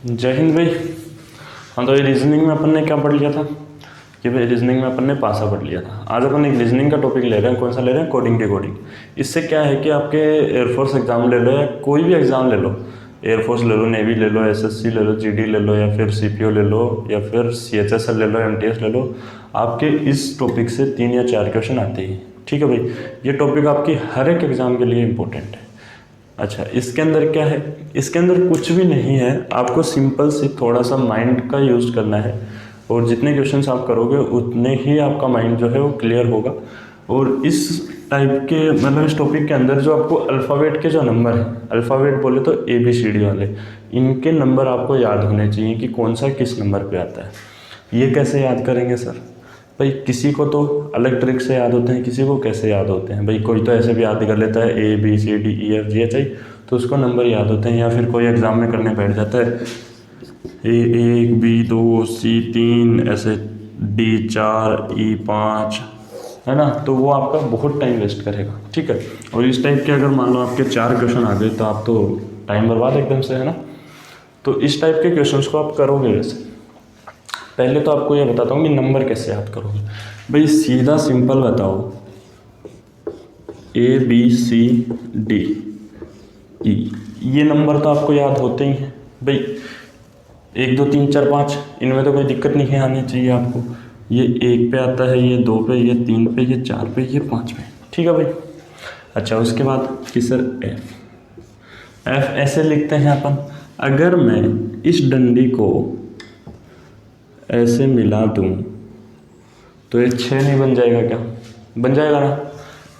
जय हिंद भाई। हाँ, तो ये रीजनिंग में अपन ने क्या पढ़ लिया था कि भाई रीजनिंग में अपन ने पासा पढ़ लिया था। आज अपन एक रीजनिंग का टॉपिक ले रहे हैं। कौन सा ले रहे हैं? कोडिंग के कोडिंग। इससे क्या है कि आपके एयरफोर्स एग्जाम ले लो या कोई भी एग्जाम ले लो, एयरफोर्स ले लो, नेवी ले लो, एसएससी ले लो, जीडी ले लो, या फिर सीपीओ ले लो, या फिर सीएचएसएल ले लो, एमटीएस ले लो, आपके इस टॉपिक से 3 या 4 क्वेश्चन आते ही। ठीक है भाई, ये टॉपिक आपकी हर एक एग्जाम के लिए इंपॉर्टेंट है। अच्छा, इसके अंदर क्या है? इसके अंदर कुछ भी नहीं है, आपको सिंपल से थोड़ा सा माइंड का यूज़ करना है, और जितने क्वेश्चंस आप करोगे उतने ही आपका माइंड जो है वो क्लियर होगा। और इस टाइप के मतलब इस टॉपिक के अंदर जो आपको अल्फ़ाबेट के जो नंबर है, अल्फ़ाबेट बोले तो ABCD वाले, इनके नंबर आपको याद होने चाहिए कि कौन सा किस नंबर पे आता है। ये कैसे याद करेंगे सर? भाई किसी को तो अलग ट्रिक से याद होते हैं, किसी को कैसे याद होते हैं। भाई कोई तो ऐसे भी याद कर लेता है ABCDEFGHI, तो उसको नंबर याद होते हैं। या फिर कोई एग्ज़ाम में करने बैठ जाता है A1 B2 C3 ऐसे D4 E5, है ना, तो वो आपका बहुत टाइम वेस्ट करेगा। ठीक है, और इस टाइप के अगर मान लो आपके 4 क्वेश्चन आ गए तो आप तो टाइम बर्बाद एकदम से, है ना। तो इस टाइप के क्वेश्चंस को आप करोगे वैसे। पहले तो आपको ये बताता हूँ कि नंबर कैसे याद करोगे। भाई सीधा सिंपल बताओ, ABCDE, ये नंबर तो आपको याद होते ही हैं भाई। 1 2 3 4 5, इनमें तो कोई दिक्कत नहीं है, आनी चाहिए आपको। ये 1 पे आता है, ये 2 पे, ये 3 पे, ये 4 पे, ये 5 पे। ठीक है भाई। अच्छा, उसके बाद कि सर F ऐसे लिखते हैं अपन। अगर मैं इस डंडी को ऐसे मिला दूं तो ये 6 नहीं बन जाएगा क्या? बन जाएगा ना।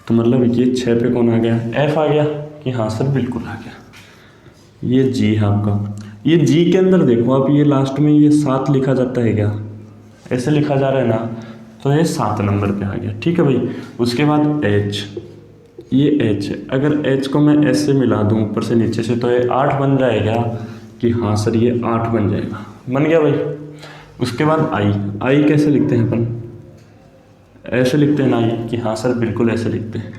तो मतलब ये 6 पे कौन आ गया? F आ गया कि हाँ सर बिल्कुल आ गया। ये G है आपका। ये G के अंदर देखो आप, ये लास्ट में ये 7 लिखा जाता है क्या? ऐसे लिखा जा रहा है ना, तो ये 7 नंबर पे आ गया। ठीक है भाई। उसके बाद H, ये H है। अगर H को मैं ऐसे मिला दूं ऊपर से नीचे से तो ये 8 बन जाएगा कि हाँ सर ये 8 बन जाएगा। बन गया भाई। उसके बाद I कैसे लिखते हैं अपन? ऐसे लिखते हैं ना I कि हाँ सर बिल्कुल ऐसे लिखते हैं।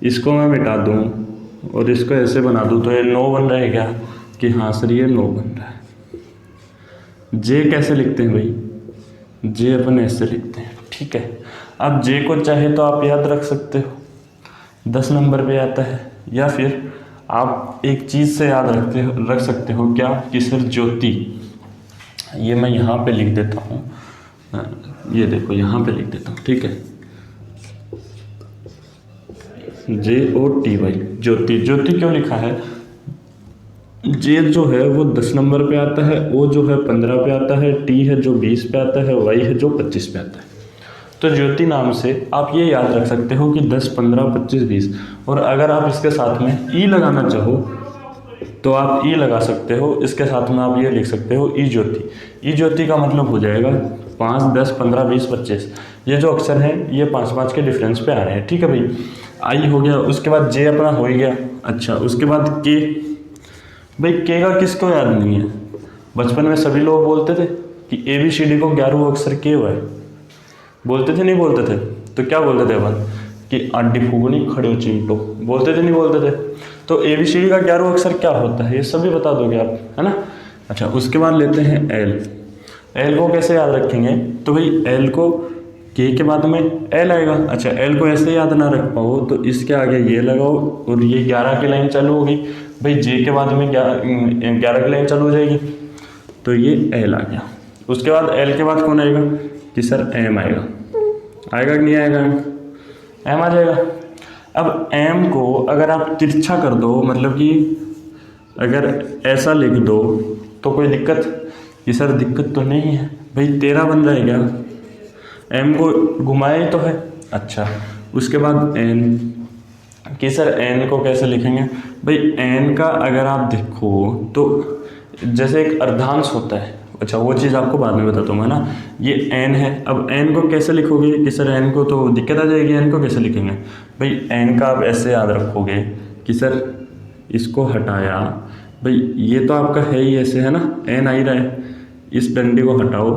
इसको मैं मिटा दूं और इसको ऐसे बना दूं तो ये 9 बन रहेगा कि हाँ सर ये 9 बन रहा है। J कैसे लिखते हैं भाई? J अपन ऐसे लिखते हैं। ठीक है। अब J को चाहे तो आप याद रख सकते हो, 10 नंबर पे आता है। या फिर आप एक चीज़ से याद रख सकते हो क्या कि सर ज्योति, ये मैं यहाँ पे लिख देता हूँ, ये देखो यहाँ पे लिख देता हूँ। ठीक है, JOTY, ज्योति। ज्योति क्यों लिखा है? J जो है वो 10 नंबर पे आता है, O जो है 15 पे आता है, T है जो 20 पे आता है, Y है जो 25 पे आता है। तो ज्योति नाम से आप ये याद रख सकते हो कि 10 15 25 20। और अगर आप इसके साथ में E लगाना चाहो तो आप E लगा सकते हो। इसके साथ में आप ये लिख सकते हो E ज्योति। E ज्योति का मतलब हो जाएगा 5 10 15 20 25। ये जो अक्षर हैं ये 5 5 के डिफरेंस पे आ रहे हैं। ठीक है भाई, I हो गया। उसके बाद J अपना हो ही गया। अच्छा, उसके बाद K। भाई K का किसको याद नहीं है? बचपन में सभी लोग बोलते थे कि ABCD को 11वां अक्षर K हुआ है। बोलते थे नहीं बोलते थे? तो क्या बोलते थे अपन कि आंटी फूगनी खड़े हो चिंटो, बोलते थे नहीं बोलते थे? तो ABCD का 11वां अक्षर क्या होता है ये सभी बता दोगे आप, है ना। अच्छा, उसके बाद लेते हैं L को कैसे याद रखेंगे? तो भाई L को K के बाद में L आएगा। अच्छा, L को ऐसे याद ना रख पाओ तो इसके आगे ये लगाओ और ये 11 की लाइन चालू हो गई। भाई J के बाद में 11 की लाइन चालू हो जाएगी तो ये L आ गया। उसके बाद L के बाद कौन आएगा कि सर M आएगा। आएगा कि नहीं आएगा? M आ जाएगा। अब M को अगर आप तिरछा कर दो, मतलब कि अगर ऐसा लिख दो तो कोई दिक्कत? कि सर दिक्कत तो नहीं है भाई, 13 बन जाएगा। M को घुमाए तो है। अच्छा, उसके बाद N, कि सर N को कैसे लिखेंगे? भाई N का अगर आप देखो तो जैसे एक अर्धांश होता है। अच्छा, वो चीज़ आपको बाद में बताता हूँ, है ना। ये N है। अब N को कैसे लिखोगे कि सर N को तो दिक्कत आ जाएगी, N को कैसे लिखेंगे? भाई N का आप ऐसे याद रखोगे कि सर इसको हटाया, भाई ये तो आपका है ही ऐसे, है ना, N आ ही रहा है, इस डंडी को हटाओ।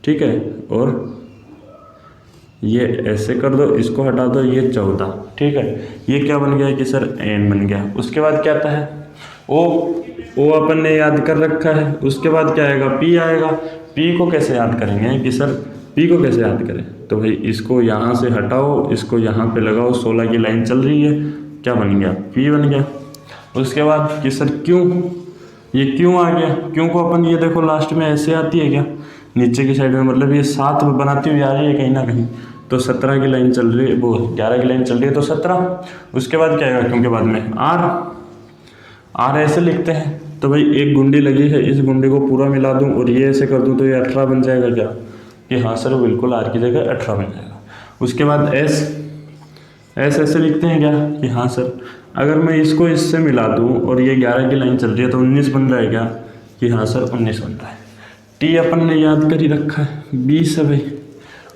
ठीक है, और ये ऐसे कर दो, इसको हटा दो, ये 14। ठीक है, ये क्या बन गया कि सर N बन गया। उसके बाद क्या आता है? O ओ अपन ने याद कर रखा है। उसके बाद क्या आएगा, पी आएगा। पी को कैसे याद करेंगे कि सर पी को कैसे याद करें, तो भाई इसको यहाँ से हटाओ, इसको यहाँ पे लगाओ, 16 की लाइन चल रही है, क्या बन गया, पी बन गया। उसके बाद कि सर क्यों, ये क्यों आ गया, क्यों को अपन ये देखो लास्ट में ऐसे आती है क्या, नीचे की साइड में, मतलब ये 7 बनाती हुई आ रही है कहीं ना कहीं, तो 17 की लाइन चल रही है, वो 11 की लाइन चल रही है तो 17। उसके बाद क्या आएगा, क्योंकि बाद में आर ऐसे लिखते हैं, तो भाई एक गुंडी लगी है, इस गुंडी को पूरा मिला दूं और ये ऐसे कर दूं तो ये 18 बन जाएगा क्या, कि हाँ सर बिल्कुल आर की जगह 18 बन जाएगा। उसके बाद एस ऐसे लिखते हैं क्या, कि हाँ सर अगर मैं इसको इससे मिला दूं और ये 11 की लाइन चल रही है तो 19 बन रहा है क्या, कि हाँ सर 19 बन रहा है। टी अपन ने याद कर ही रखा है, 20 है भाई।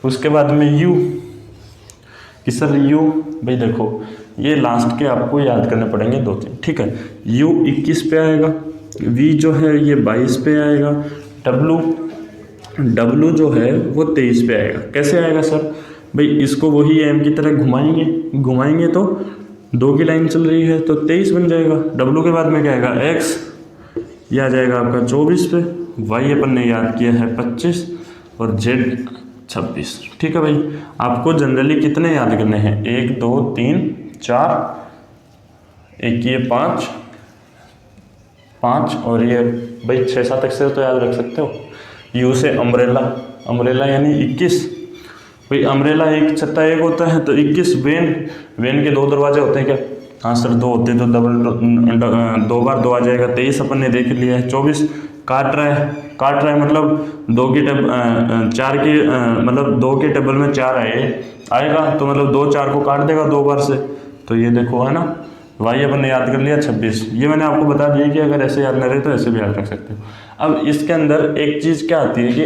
उसके बाद में यू, कि सर यू, भाई देखो ये लास्ट के आपको याद करने पड़ेंगे 2-3, ठीक है। यू 21 पे आएगा, वी जो है ये 22 पे आएगा, डब्लू जो है वो 23 पे आएगा। कैसे आएगा सर, भाई इसको वही एम की तरह घुमाएंगे तो 2 की लाइन चल रही है तो 23 बन जाएगा। डब्लू के बाद में क्या आएगा, एक्स, ये आ जाएगा आपका 24 पे, वाई अपन ने याद किया है 25 और जेड 26, ठीक है भाई। आपको जनरली कितने याद करने हैं, 1 2 3 4, एक ये 5 और ये भाई 6-7 अक्षर तो याद रख सकते हो। यू से अम्ब्रेला यानी 21, भाई अम्ब्रेला 1 छत्ता 1 होता है तो 21। वेन के 2 दरवाजे होते हैं क्या, हाँ सर 2 होते हैं तो डबल 2 बार 2 आ जाएगा, 23 अपन ने देख लिया है। 24 काट रहा है मतलब 2 की चार की मतलब 2 के टेबल में 4 आएगा तो मतलब 2 4 को काट देगा 2 बार से, तो ये देखो है ना, वाई अपन ने याद कर लिया 26। ये मैंने आपको बता दिया कि अगर ऐसे याद न रहे तो ऐसे भी याद रख सकते हो। अब इसके अंदर एक चीज़ क्या आती है कि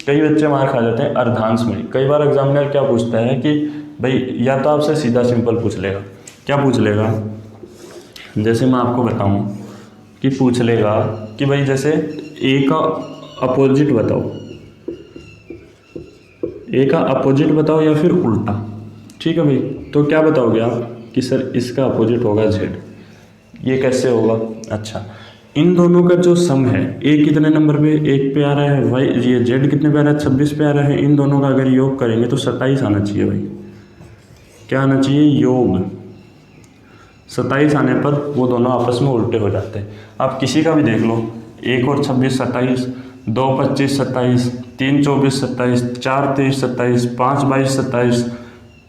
कई बच्चे मार खा जाते हैं अर्धांश में। कई बार एग्जामिनर क्या पूछता है कि भाई या तो आपसे सीधा सिंपल पूछ लेगा, क्या पूछ लेगा, जैसे मैं आपको बताऊं कि पूछ लेगा कि भाई जैसे ए का अपोजिट बताओ या फिर उल्टा, ठीक है भाई। तो क्या बताओगे आप कि सर इसका अपोजिट होगा जेड। ये कैसे होगा, अच्छा इन दोनों का जो सम है, ए कितने नंबर पे 1 पे आ रहा है, वाई ये जेड कितने पे आ रहा है 26 पे आ रहा है, इन दोनों का अगर योग करेंगे तो 27 आना चाहिए भाई। क्या आना चाहिए, योग। 27 आने पर वो दोनों आपस में उल्टे हो जाते हैं। आप किसी का भी देख लो, 1 और 26 27, 2 25 27, 3 24 27, 4 23 27, 5 22 27,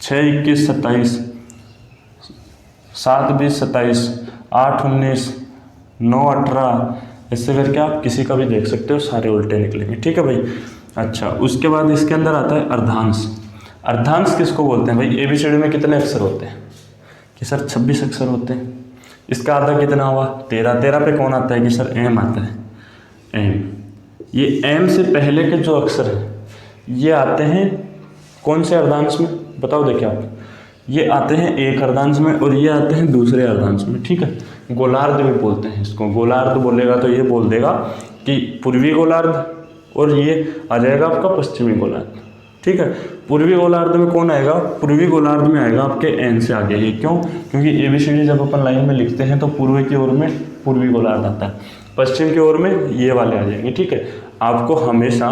6 21 27, 7 20 27, 8 19, 9 18, ऐसे करके आप किसी का भी देख सकते हो, सारे उल्टे निकलेंगे, ठीक है भाई। अच्छा उसके बाद इसके अंदर आता है अर्धांश। अर्धांश किसको बोलते हैं भाई, एबीसीडी में कितने अक्षर होते हैं, कि सर 26 अक्षर होते हैं। इसका आधा कितना हुआ, 13 पे कौन आता है, कि सर एम आता है, एम। ये एम से पहले के जो अक्षर हैं ये आते हैं कौन से अर्धांश में, बताओ देखिए आप, ये आते हैं एक अर्धांश में और ये आते हैं दूसरे अर्धांश में, ठीक है। गोलार्ध भी बोलते हैं इसको, गोलार्ध बोलेगा तो ये बोल देगा कि पूर्वी गोलार्ध, और ये आ जाएगा आपका पश्चिमी गोलार्ध, ठीक है। पूर्वी गोलार्ध में कौन आएगा, पूर्वी गोलार्ध में आएगा आपके एन से आगे, ये क्यों, क्योंकि एबीसीडी जब अपन लाइन में लिखते हैं तो पूर्व की ओर में पूर्वी गोलार्ध आता है, पश्चिम की ओर में ये वाले आ जाएंगे, ठीक है। आपको हमेशा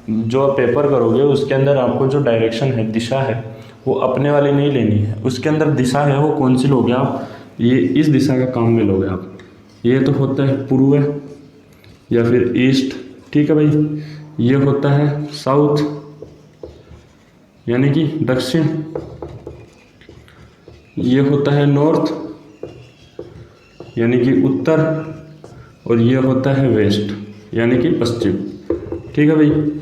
जो पेपर करोगे उसके अंदर आपको जो डायरेक्शन है, दिशा है, वो अपने वाली नहीं लेनी है, उसके अंदर दिशा है वो कौन सी लोगे आप, ये इस दिशा का काम में लोगे आप। ये तो होता है पूर्व या फिर ईस्ट, ठीक है भाई। ये होता है साउथ यानी कि दक्षिण, ये होता है नॉर्थ यानी कि उत्तर, और ये होता है वेस्ट यानी कि पश्चिम, ठीक है भाई।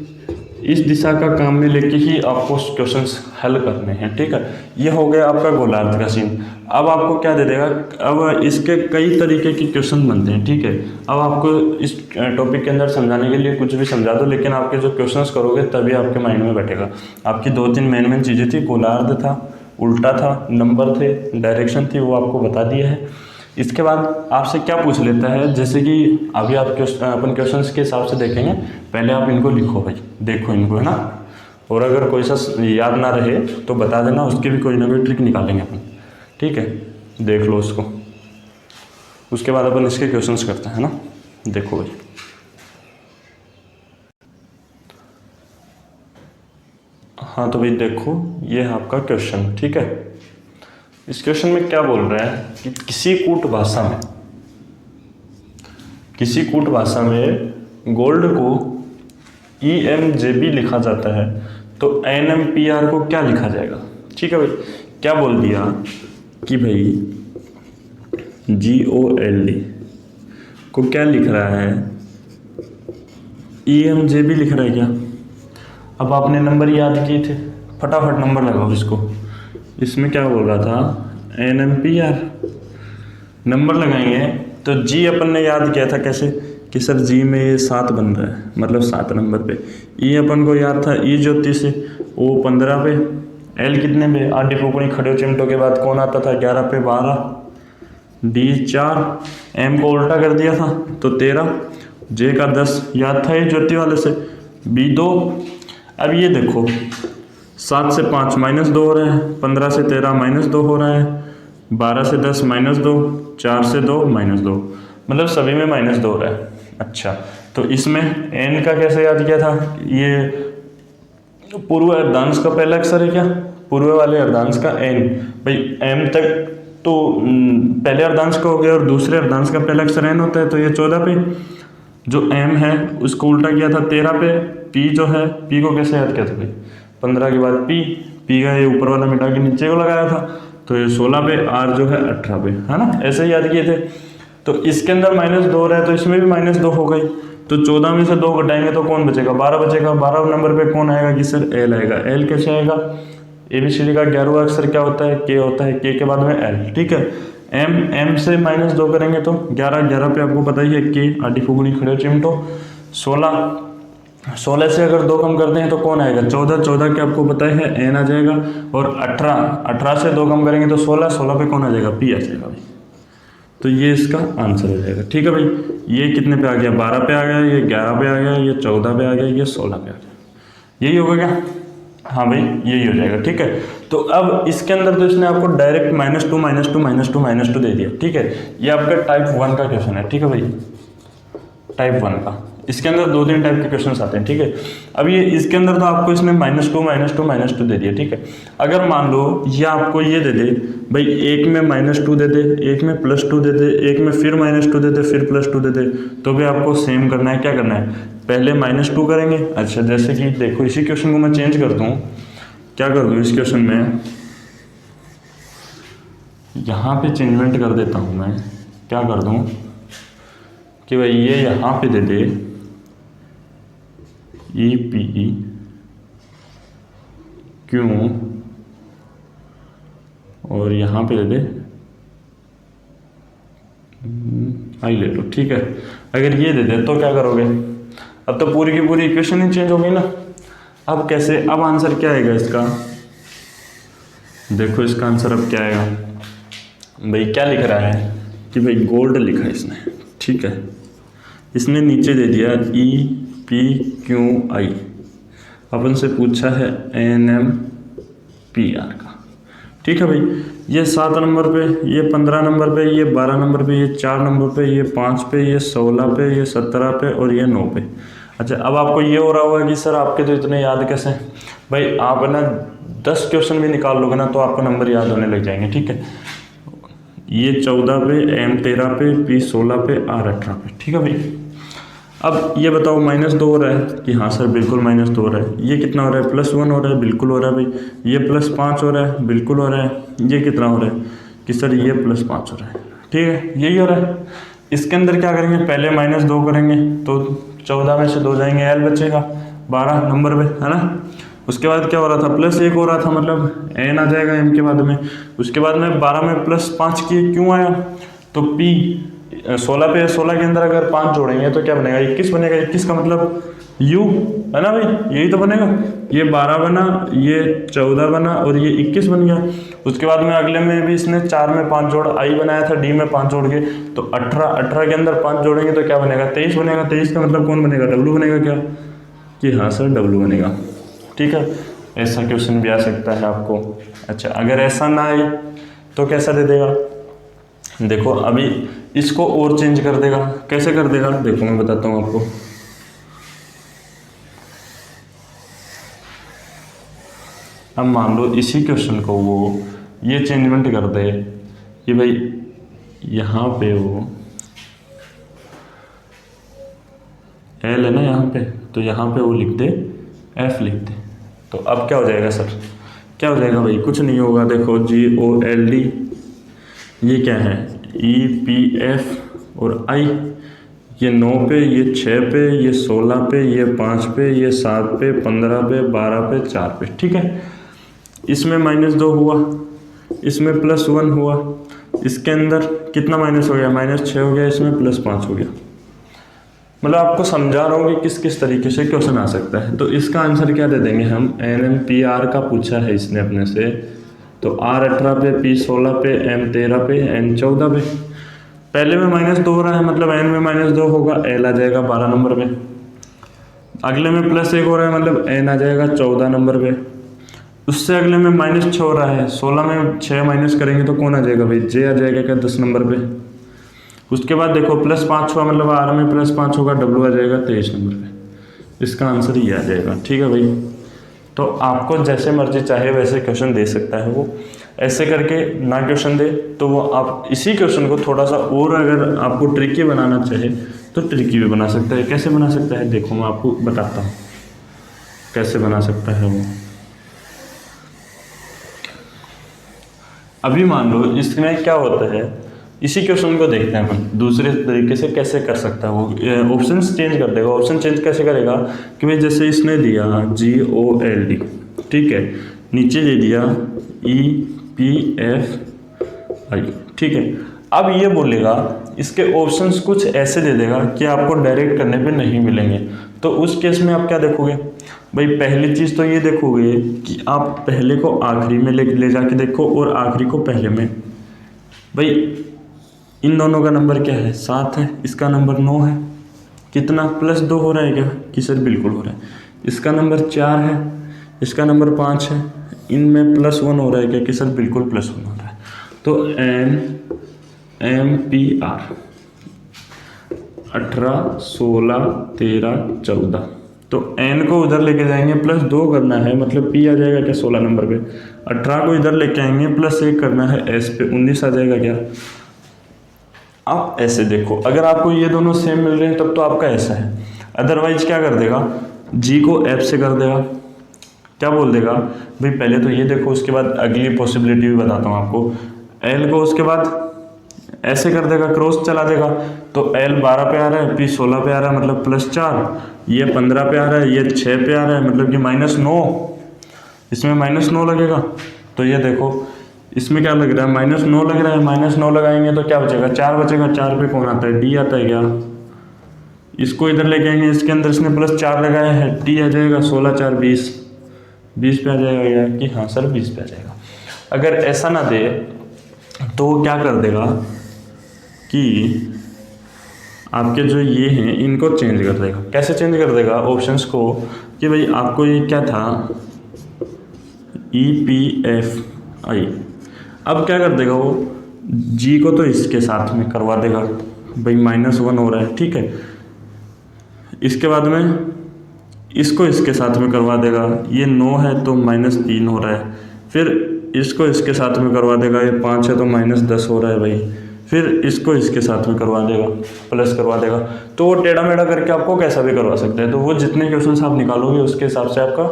इस दिशा का काम में लेके ही आपको क्वेश्चंस हल करने हैं, ठीक है। ये हो गया आपका गोलार्ध का सीन। अब आपको क्या दे देगा, अब इसके कई तरीके के क्वेश्चन बनते हैं, ठीक है। अब आपको इस टॉपिक के अंदर समझाने के लिए कुछ भी समझा दो, लेकिन आपके जो क्वेश्चंस करोगे तभी आपके माइंड में बैठेगा। आपकी 2-3 मेन चीज़ें थी, गोलार्ध था, उल्टा था, नंबर थे, डायरेक्शन थी, वो आपको बता दिया है। इसके बाद आपसे क्या पूछ लेता है, जैसे कि अभी आप अपन क्वेश्चंस के हिसाब से देखेंगे, पहले आप इनको लिखो भाई, देखो इनको, है ना। और अगर कोई सा याद ना रहे तो बता देना, उसकी भी कोई ना कोई ट्रिक निकालेंगे अपन, ठीक है। देख लो उसको, उसके बाद अपन इसके क्वेश्चंस करते हैं ना। देखो भाई, हाँ तो भाई देखो ये है आपका क्वेश्चन, ठीक है। इस क्वेश्चन में क्या बोल रहे हैं कि किसी कूट भाषा में गोल्ड को EMJB लिखा जाता है, तो NMPR को क्या लिखा जाएगा, ठीक है भाई। क्या बोल दिया कि भाई GOLD को क्या लिख रहा है, EMJB लिख रहा है क्या। अब आपने नंबर याद किए थे, फटाफट नंबर लगाओ इसको। इसमें क्या बोल रहा था, NMPR नंबर लगाएंगे तो G अपन ने याद किया था कैसे कि सर G में ये 7 बन रहा है, मतलब 7 नंबर पे। E अपन को याद था, E ज्योति से, O 15 पे, L कितने पे, आडी फुकनी खड़े चिमटों के बाद कौन आता था 11 पे 12, D 4, M को उल्टा कर दिया था तो 13, J का 10 याद था ये ज्योति वाले से, B 2। अब ये देखो 7 से 5 -2 हो रहा है, 15 से 13 -2 हो रहा है, 12 से 10 -2, 4 से 2 -2, मतलब सभी में -2 हो रहा है। अच्छा, तो इसमें N का कैसे याद किया था, ये पूर्व अर्धांश का पहला अक्षर है क्या, पूर्व वाले अर्धांश का N, भाई M तक तो पहले अर्धांश का हो गया और दूसरे अर्धांश का पहला अक्षर N होता है, तो ये 14 पे, जो M है उसको उल्टा किया था 13 पे, P जो है, P को कैसे याद किया था भाई, 15 के बाद P का ये ऊपर वाला मिटा के नीचे को लगाया था, तो ये 16 पे, R जो है 18 पे, है ना, ऐसे याद किए थे। तो इसके अंदर -2 रहा है तो इसमें भी -2 हो गई, तो 14 में से 2 घटाएंगे तो कौन बचेगा, 12 बचेगा। 12 नंबर पे कौन आएगा कि सर L आएगा। L कैसे आएगा, ABCD का 11वां अक्षर क्या होता है, K होता है, K के बाद में L, ठीक है। M से -2 करेंगे तो 11 पे आपको पता ही है K, आडी फुगड़ी खड़े चिमटो, 16 से अगर 2 कम करते हैं तो कौन आएगा, 14 के आपको पता है N आ जाएगा, और 18 से 2 कम करेंगे तो 16 पे कौन आ जाएगा, P आ जाएगा भाई। तो ये इसका आंसर हो जाएगा, ठीक है भाई। ये कितने पे आ गया, 12 पे आ गया, ये 11 पे आ गया, ये 14 पे आ गया, ये 16 पे आ गया, यही होगा क्या, हाँ भाई यही हो जाएगा, ठीक है। तो अब इसके अंदर तो इसने आपको डायरेक्ट -2 दे दिया, ठीक है। ये आपका टाइप 1 का क्वेश्चन है, ठीक है भाई, टाइप 1 का। इसके अंदर 2-3 टाइप के क्वेश्चन आते हैं, ठीक है। अब ये इसके अंदर तो आपको इसने -2 दे दिया, ठीक है। अगर मान लो ये आपको ये दे दे भाई, एक में -2 दे दे, एक में +2 दे दे, एक में फिर -2 दे दे, फिर +2 दे दे, तो भी आपको सेम करना है। क्या करना है, पहले -2 करेंगे। अच्छा, जैसे कि देखो इसी क्वेश्चन को मैं चेंज कर दूँ, क्या कर दूँ इस क्वेश्चन में, यहाँ पे चेंजमेंट कर देता हूँ मैं, क्या कर दूँ कि भाई ये यहाँ पे दे दे EPE Q, और यहाँ पे दे दे I ले लो, ठीक है। अगर ये दे दे तो क्या करोगे, अब तो पूरी की पूरी इक्वेशन ही चेंज हो गई ना। अब कैसे, अब आंसर क्या आएगा इसका, देखो इसका आंसर अब क्या आएगा भाई, क्या लिख रहा है कि भाई गोल्ड लिखा है इसने, ठीक है। इसने नीचे दे दिया EPQI, अपन से पूछा है NMPR का, ठीक है भाई। ये 7 नंबर पे, ये 15 नंबर पे, ये 12 नंबर पे, ये 4 नंबर पे, ये 5 पे, ये 16 पे, ये 17 पे और ये 9 पे। अच्छा, अब आपको ये हो रहा होगा कि सर आपके तो इतने याद कैसे हैं भाई, आप ना 10 क्वेश्चन भी निकाल लोगे ना तो आपको नंबर याद होने लग जाएंगे, ठीक है। ये 14 पे, M 13 पे, P 16 पे, R 18 पे, ठीक है भाई। अब ये बताओ -2 हो रहा है कि हाँ सर बिल्कुल -2 हो रहा है। ये कितना हो रहा है, +1 हो रहा है, बिल्कुल हो रहा है भाई। ये +5 हो रहा है, बिल्कुल हो रहा है। ये कितना हो रहा है कि सर ये +5 हो रहा है, ठीक है, यही हो रहा है। इसके अंदर क्या करेंगे, पहले -2 करेंगे तो 14 में से 2 जाएंगे, L बचेगा 12 नंबर पे, है ना। उसके बाद क्या हो रहा था, +1 हो रहा था, मतलब N आ जाएगा M के बाद में। उसके बाद में 12 में +5 किए, क्यों आया, तो P 16 पे, 16 के अंदर अगर 5 जोड़ेंगे तो क्या बनेगा, 21 बनेगा। 21 का मतलब U, है ना भाई, यही तो बनेगा। ये 12 बना, ये 14 बना और ये 21 बन गया। उसके बाद में अगले में भी इसने 4 में 5 जोड़ I बनाया था, D में 5 जोड़ के, तो 18 के अंदर 5 जोड़ेंगे तो क्या बनेगा, 23 बनेगा। 23 का मतलब कौन बनेगा, W बनेगा क्या, कि हाँ सर W बनेगा, ठीक है। ऐसा क्वेश्चन भी आ सकता है आपको। अच्छा, अगर ऐसा ना आए तो कैसा दे देगा, देखो अभी इसको और चेंज कर देगा, कैसे कर देगा देखो मैं बताता हूँ आपको। अब मान लो इसी क्वेश्चन को वो ये चेंजमेंट कर दे कि भाई यहाँ पे वो एल है ना यहाँ पे, तो यहाँ पे वो लिख दे एफ लिख दे। तो अब क्या हो जाएगा सर, क्या हो जाएगा भाई, कुछ नहीं होगा। देखो GOLD ये क्या है, EPF और I, ये 9 पे, ये 6 पे, ये 16 पे, ये 5 पे, ये 7 पे, 15 पे, 12 पे, 4 पे, ठीक है। इसमें -2 हुआ, इसमें +1 हुआ, इसके अंदर कितना माइनस हो गया, -6 हो गया, इसमें +5 हो गया। मतलब आपको समझा रहा हूँ कि किस किस तरीके से क्वेश्चन आ सकता है। तो इसका आंसर क्या दे देंगे हम, NMPR का पूछा है इसने अपने से, तो R18 पे, P16 पे, M13 पे, N14 पे। पहले में -2 हो रहा है, मतलब N में -2 होगा, L आ जाएगा 12 नंबर पे। अगले में +1 हो रहा है, मतलब N आ जाएगा 14 नंबर पे। उससे अगले में -6 हो रहा है, 16 में 6 माइनस करेंगे तो कौन आ जाएगा भाई, J आ जाएगा क्या 10 नंबर पे। उसके बाद देखो +5 हुआ, मतलब R में +5 होगा, W आ जाएगा 23 नंबर पे। इसका आंसर ये आ जाएगा, ठीक है भाई। तो आपको जैसे मर्जी चाहे वैसे क्वेश्चन दे सकता है वो, ऐसे करके ना क्वेश्चन दे तो वो आप इसी क्वेश्चन को थोड़ा सा और अगर आपको ट्रिकी बनाना चाहे तो ट्रिकी भी बना सकता है। कैसे बना सकता है देखो मैं आपको बताता हूँ कैसे बना सकता है वो। अभी मान लो इसमें क्या होता है, इसी क्वेश्चन को देखते हैं अपन दूसरे तरीके से कैसे कर सकता है वो। ऑप्शन चेंज कर देगा। ऑप्शन चेंज कैसे करेगा कि भाई जैसे इसने दिया GOLD, ठीक है, नीचे दे दिया EPFI, ठीक है। अब ये बोलेगा इसके ऑप्शंस कुछ ऐसे दे देगा कि आपको डायरेक्ट करने पे नहीं मिलेंगे। तो उस केस में आप क्या देखोगे भाई, पहली चीज़ तो ये देखोगे कि आप पहले को आखिरी में ले जाके देखो और आखिरी को पहले में। भाई इन दोनों का नंबर क्या है, 7 है, इसका नंबर 9 है, कितना +2 हो रहा है क्या कि सर बिल्कुल हो रहा है। इसका नंबर 4 है, इसका नंबर 5 है, इनमें +1 हो रहा है क्या कि सर बिल्कुल +1 हो रहा है। तो NMPR 18, 16, 13, 14, तो N को उधर लेके जाएंगे, +2 करना है, मतलब P आ जाएगा क्या 16 नंबर पे। 18 को इधर लेके आएंगे, +1 करना है, S पे 19 आ जाएगा क्या। आप ऐसे देखो, अगर आपको ये दोनों सेम मिल रहे हैं तब तो आपका ऐसा है, अदरवाइज क्या कर देगा, G को F से कर देगा। क्या बोल देगा भाई, पहले तो ये देखो, उसके बाद अगली पॉसिबिलिटी भी बताता हूँ आपको। L को उसके बाद ऐसे कर देगा, क्रॉस चला देगा, तो L 12 पे आ रहा है, P 16 पे आ रहा है, मतलब +4, ये 15 पे आ रहा है, ये 6 पे आ रहा है, मतलब कि -9, इसमें -9 लगेगा। तो ये देखो इसमें क्या लग रहा है, -9 लग रहा है, -9 लगाएंगे तो क्या बचेगा, 4 बचेगा। 4 पे कौन आता है, D आता है क्या। इसको इधर लेके आएंगे, इसके अंदर इसने +4 लगाया है, D आ जाएगा, 16 4 20, 20 पे आ जाएगा क्या कि हाँ सर 20 पे आ जाएगा। अगर ऐसा ना दे तो क्या कर देगा कि आपके जो ये हैं इनको चेंज कर देगा। कैसे चेंज कर देगा ऑप्शंस को कि भाई आपको ये क्या था EPFI, अब क्या कर देगा वो, G को तो इसके साथ में करवा देगा, भाई -1 हो रहा है, ठीक है। इसके बाद में इसको इसके साथ में करवा देगा, ये 9 है तो -3 हो रहा है, फिर इसको इसके साथ में करवा देगा, ये 5 है तो -10 हो रहा है भाई, फिर इसको इसके साथ में करवा देगा, प्लस करवा देगा। तो वो टेढ़ा मेढ़ा करके आपको कैसा भी करवा सकता है। तो वो जितने क्वेश्चन आप निकालोगे उसके हिसाब से आपका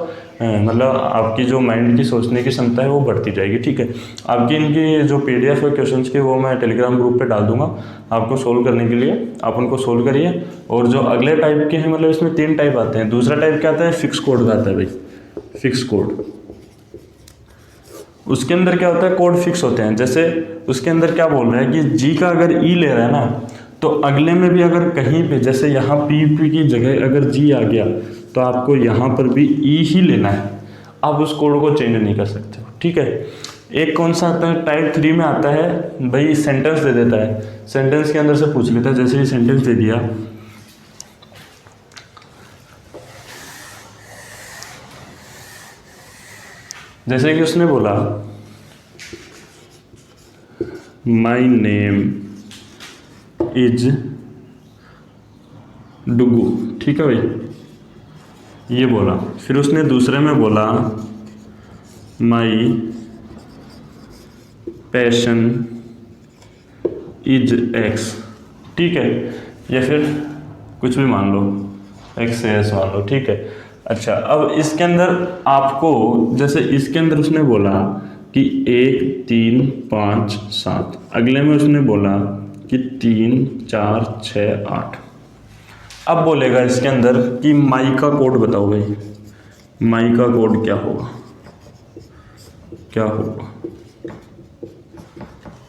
मतलब आपकी जो माइंड की सोचने की क्षमता है वो बढ़ती जाएगी, ठीक है। आपकी इनकी जो PDF है क्वेश्चंस की वो मैं टेलीग्राम ग्रुप पे डाल दूंगा आपको सोल्व करने के लिए, आप उनको सोल्व करिए। और जो अगले टाइप के हैं, मतलब इसमें 3 टाइप आते हैं। दूसरा टाइप क्या आता है, फिक्स कोड का आता है भाई, फिक्स कोड। उसके अंदर क्या होता है, कोड फिक्स होते हैं। जैसे उसके अंदर क्या बोल रहा है कि G का अगर E ले रहा है ना, तो अगले में भी अगर कहीं पे जैसे यहाँ P की जगह अगर G आ गया तो आपको यहाँ पर भी E ही लेना है, आप उस कोड को चेंज नहीं कर सकते हो, ठीक है। एक कौन सा आता है, टाइप 3 में आता है भाई, सेंटेंस दे देता है, सेंटेंस के अंदर से पूछ लेता है। जैसे ही सेंटेंस दे दिया, जैसे कि उसने बोला माई नेम इज डुगू, ठीक है भाई, ये बोला। फिर उसने दूसरे में बोला माई पैशन इज एक्स, ठीक है, या फिर कुछ भी मान लो, एक्स से एस मान लो, ठीक है। अच्छा, अब इसके अंदर आपको, जैसे इसके अंदर उसने बोला कि 1 3 5 7, अगले में उसने बोला कि 3 4 6 8। अब बोलेगा इसके अंदर कि माई का कोड बताओ भाई, माई का कोड क्या होगा, क्या होगा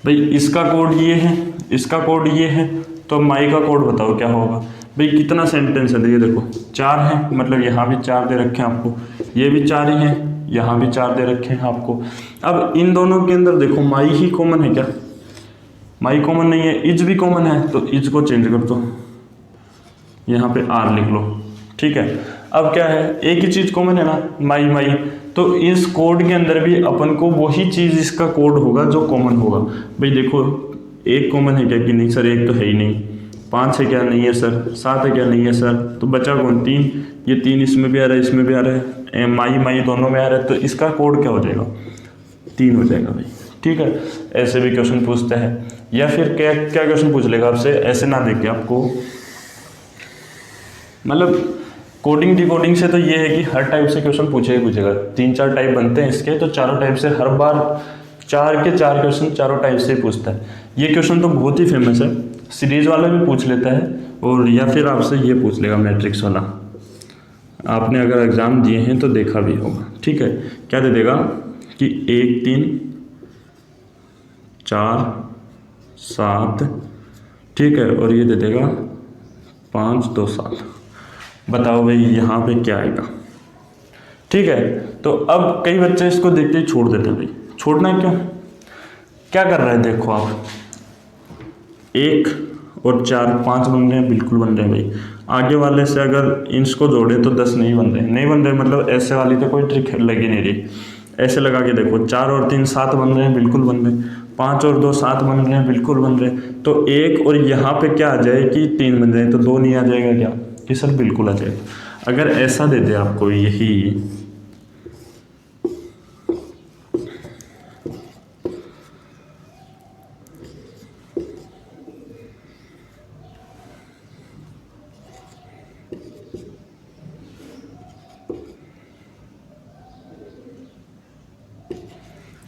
भाई, इसका कोड ये है, इसका कोड ये है, तो माई का कोड बताओ क्या होगा भाई। कितना सेंटेंस है, ये देखो 4 है, मतलब यहाँ भी 4 दे रखे हैं आपको, ये भी 4 ही है, यहाँ भी 4 दे रखे हैं आपको। अब इन दोनों के अंदर देखो माई ही कॉमन है क्या, माई कॉमन नहीं है, इज भी कॉमन है, तो इज को चेंज कर दो, यहाँ पे आर लिख लो, ठीक है। अब क्या है, एक ही चीज कॉमन है ना, माई माई, तो इस कोड के अंदर भी अपन को वही चीज इसका कोड होगा जो कॉमन होगा भाई। देखो एक कॉमन है क्या कि नहीं सर, एक तो है ही नहीं, 5 है क्या, नहीं है सर, 7 है क्या, नहीं है सर, तो बचा कौन, 3, ये 3 इसमें भी आ रहा है, इसमें भी आ रहा है, माई माई दोनों में आ रहा है, तो इसका कोड क्या हो जाएगा, 3 हो जाएगा भाई, ठीक है। ऐसे भी क्वेश्चन पूछते हैं, या फिर क्या क्या क्वेश्चन पूछ लेगा आपसे, ऐसे ना देख के आपको, मतलब कोडिंग डिकोडिंग से तो ये है कि हर टाइप से क्वेश्चन पूछेगा, 3-4 टाइप बनते हैं इसके, तो चारों टाइप से हर बार 4 के 4 क्वेश्चन चारों टाइप से पूछता है। ये क्वेश्चन तो बहुत ही फेमस है, सीरीज वाला भी पूछ लेता है, और या फिर आपसे ये पूछ लेगा मैट्रिक्स वाला, आपने अगर एग्ज़ाम दिए हैं तो देखा भी होगा, ठीक है। क्या दे देगा कि 1 3 4 7, ठीक है, और ये दे देगा 5 2 7। बताओ भाई यहाँ पे क्या आएगा, ठीक है। तो अब कई बच्चे इसको देखते ही छोड़ देते हैं भाई, छोड़ना क्यों, क्या कर रहे हैं, देखो आप 1 और 4 5 बन रहे हैं, बिल्कुल बन रहे हैं भाई। आगे वाले से अगर इंच को जोड़े तो 10 नहीं बन रहे, नहीं बन रहे, मतलब ऐसे वाली तो कोई ट्रिक लगी नहीं रही। ऐसे लगा के देखो, 4 और 3 7 बन रहे हैं, बिल्कुल बन रहे, 5 और 2 7 बन रहे हैं, बिल्कुल बन रहे। तो 1 और यहाँ पे क्या आ जाए कि 3 बन रहे हैं, तो 2 नहीं आ जाएगा क्या, कि सर बिल्कुल आ जाएगा। अगर ऐसा दे दे आपको यही,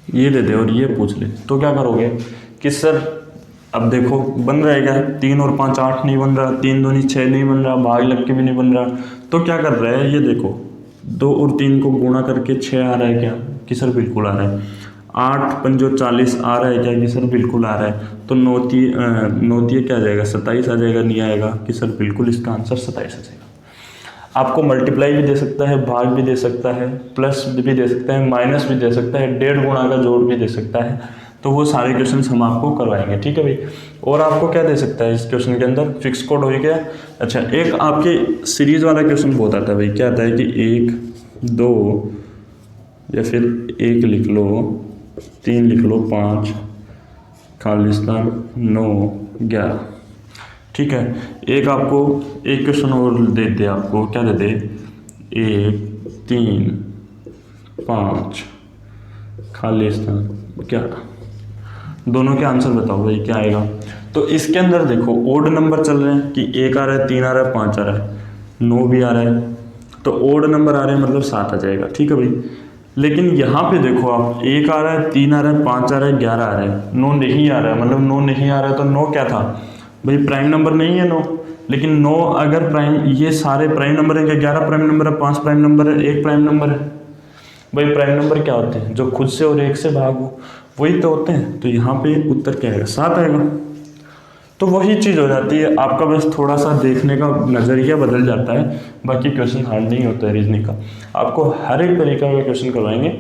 ये दे दे और ये पूछ ले, तो क्या करोगे कि सर अब देखो बन रहा है क्या, 3 और 5 8 नहीं बन रहा, 3 दूनी 6 नहीं बन रहा, भाग लग के भी नहीं बन रहा, तो क्या कर रहा है, ये देखो 2 और 3 को गुणा करके 6 आ रहा है क्या, कि सर बिल्कुल आ रहा है। 8 पंजो 40 आ रहा है क्या, कि सर बिल्कुल आ रहा है। तो 9 क्या आ जाएगा, 27 आ जाएगा, नहीं आएगा, कि सर बिल्कुल इसका आंसर 27 आ जाएगा। आपको मल्टीप्लाई भी दे सकता है, भाग भी दे सकता है, प्लस भी दे सकता है, माइनस भी दे सकता है, 1.5 गुणा का जोड़ भी दे सकता है। तो वो सारे क्वेश्चन हम आपको करवाएंगे, ठीक है भाई। और आपको क्या दे सकता है इस क्वेश्चन के अंदर, फिक्स कोड हो गया। अच्छा, एक आपके सीरीज वाला क्वेश्चन बहुत आता है भाई, क्या आता है कि 1 2 या फिर 1 लिख लो, 3 लिख लो, 5 खालिस्तान 9 11, ठीक है। एक आपको एक क्वेश्चन और दे दे, आपको क्या दे दे, 1 3 5 खालिस्तान 11, दोनों के आंसर बताओ भाई क्या आएगा। तो इसके अंदर देखो ओड नंबर चल रहे हैं कि 1 आ रहा है, 3 आ रहा है, 5 आ रहा है, 9 भी आ रहा है, तो ओड नंबर आ रहे हैं, मतलब 7 आ जाएगा, ठीक है भाई। लेकिन यहाँ पे देखो आप 1 आ रहा है, 3 आ रहा है, 5 आ रहा है, 11 आ रहा है, 9 नहीं आ रहा है, मतलब 9 नहीं आ रहा है, तो 9 क्या था भाई, प्राइम नंबर नहीं है 9। लेकिन 9 अगर प्राइम, ये सारे प्राइम नंबर है क्या, 11 प्राइम नंबर है, 5 प्राइम नंबर है, 1 प्राइम नंबर है भाई। प्राइम नंबर क्या होते हैं, जो खुद से और 1 से भाग हो, वही तो होते हैं। तो यहाँ पे उत्तर क्या आएगा, 7 आएगा। तो वही चीज़ हो जाती है, आपका बस थोड़ा सा देखने का नज़रिया बदल जाता है, बाकी क्वेश्चन हार्ड नहीं होता है रीजनिंग का। आपको हर एक तरीका का क्वेश्चन करवाएंगे,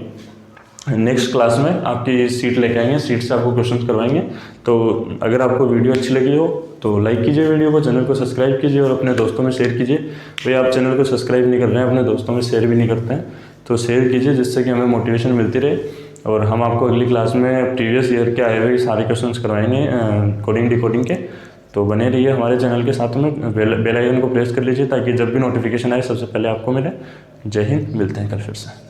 नेक्स्ट क्लास में आपकी सीट लेके आएंगे, सीट से आपको क्वेश्चन करवाएंगे। तो अगर आपको वीडियो अच्छी लगी हो तो लाइक कीजिए वीडियो को, चैनल को सब्सक्राइब कीजिए और अपने दोस्तों में शेयर कीजिए। भाई आप चैनल को सब्सक्राइब नहीं कर रहे हैं, अपने दोस्तों में शेयर भी नहीं करते हैं, तो शेयर कीजिए जिससे कि हमें मोटिवेशन मिलती रहे। और हम आपको अगली क्लास में प्रीवियस ईयर के आए हुए सारे क्वेश्चंस करवाएंगे कोडिंग डिकोडिंग के। तो बने रहिए हमारे चैनल के साथ में, बेल आइकन को प्रेस कर लीजिए ताकि जब भी नोटिफिकेशन आए सबसे पहले आपको मिले। जय हिंद, मिलते हैं कल फिर से।